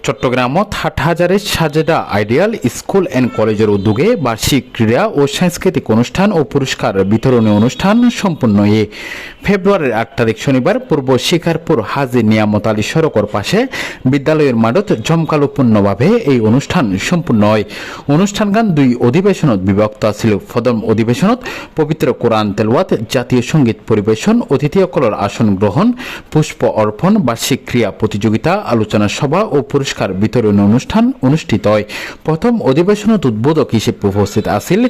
চট্টগ্রামত হাটহাজারের Sajeda ideal school and কলেজের উদ্যোগে বার্ষিক ক্রীড়া ও সাংস্কৃতিক অনুষ্ঠান ও পুরস্কার বিতরণী অনুষ্ঠান সম্পন্ন ফেব্রুয়ারির 8 তারিখ শনিবার পূর্ব শিকারপুর হাজী নিয়ামত আলী সড়কের পাশে বিদ্যালয়ের মাঠত জমকালোপূর্ণভাবে এই অনুষ্ঠান সম্পূর্ণ হয়। অনুষ্ঠানগান 2 অধিবেশনত বিভক্ত ছিল। প্রথম অধিবেশনত পবিত্র কোরআন তেলাওয়াত, জাতীয় সঙ্গীত পরিবেশন, অতিথিসকলের আসন গ্রহণ, পুষ্প অর্পণ, বার্ষিক ক্রীড়া প্রতিযোগিতা, আলোচনা সভা ও পুরস্কার বিতরণী অনুষ্ঠান অনুষ্ঠিত হয়। প্রথম অধিবেশনত উদ্বোধক হিসেবে উপস্থিত আছেন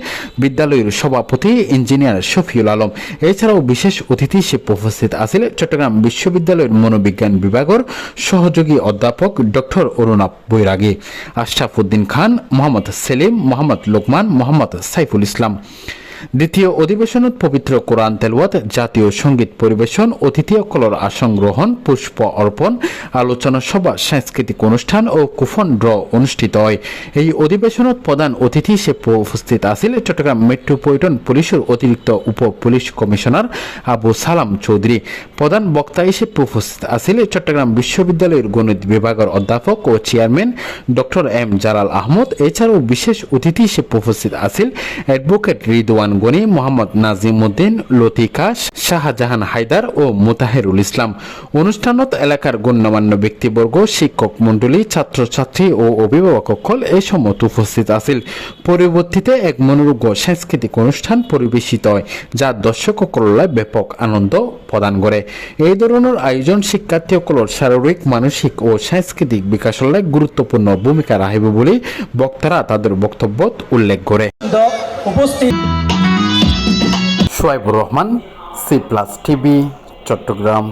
বিদ্যালয়ের সভাপতি ইঞ্জিনিয়ার শফিউল আলম। এছাড়াও বিশেষ অতিথি হিসেবে উপস্থিত আছেন চট্টগ্রাম বিশ্ববিদ্যালয়ের মনোবিজ্ঞান বিভাগের সহযোগী অধ্যাপক ডক্টর অরুণাভ বৈরাগী, আশরাফ উদ্দিন খান, মোহাম্মদ সেলিম, মোহাম্মদ লোকমান, মোহাম্মদ সাইফুল ইসলাম। দ্বিতীয় অধিবেশনত পবিত্র কোরআন তেলাওয়াত, জাতীয় সঙ্গীত পরিবেশন, অতিথিসকলের আসন গ্রহণ, পুষ্প অর্পণ, আলোচনা সভা, সাংস্কৃতিক অনুষ্ঠান ও কুপন ড্র অনুষ্ঠিত হয়। এই অধিবেশনত প্রধান অতিথি হিসেবে উপস্থিত আছেন চট্টগ্রাম মেট্রোপলিটন পুলিশের অতিরিক্ত উপ পুলিশ কমিশনার আবু সালাম চৌধুরী। প্রধান বক্তা হিসেবে উপস্থিত আছেন চট্টগ্রাম বিশ্ববিদ্যালয়ের গণিত বিভাগের অধ্যাপক ও chairman doctor M Jalal Ahmed. এছাড়াও বিশেষ অতিথি হিসেবে উপস্থিত আছেন অ্যাডভোকেট রিদওয়ান গনি, মোহাম্মদ নাজিম উদ্দিন, লতিকা, শাহজাহান হায়দার ও মোতাহেরুল ইসলাম। অনুষ্ঠানত এলাকার গণ্যমান্য ব্যক্তিবর্গ, শিক্ষক মণ্ডলী, ছাত্রছাত্রী ও অভিভাবকসকল এই সময় উপস্থিত আছেন। পরবর্তীতে এক মনোরোগ্য সাংস্কৃতিক অনুষ্ঠান পরিবেশিত হয়, যা দর্শকসকললৈ ব্যাপক আনন্দ প্রদান করে। এই ধরনের আয়োজন শিক্ষার্থীসকলের শারীরিক, মানসিক ও সাংস্কৃতিক বিকাশলৈ গুরুত্বপূর্ণ ভূমিকা রাখিব বলে বক্তারা তাদের বক্তব্যত উল্লেখ করে। Shoaibur Rahman, C plus TV, Chittagong.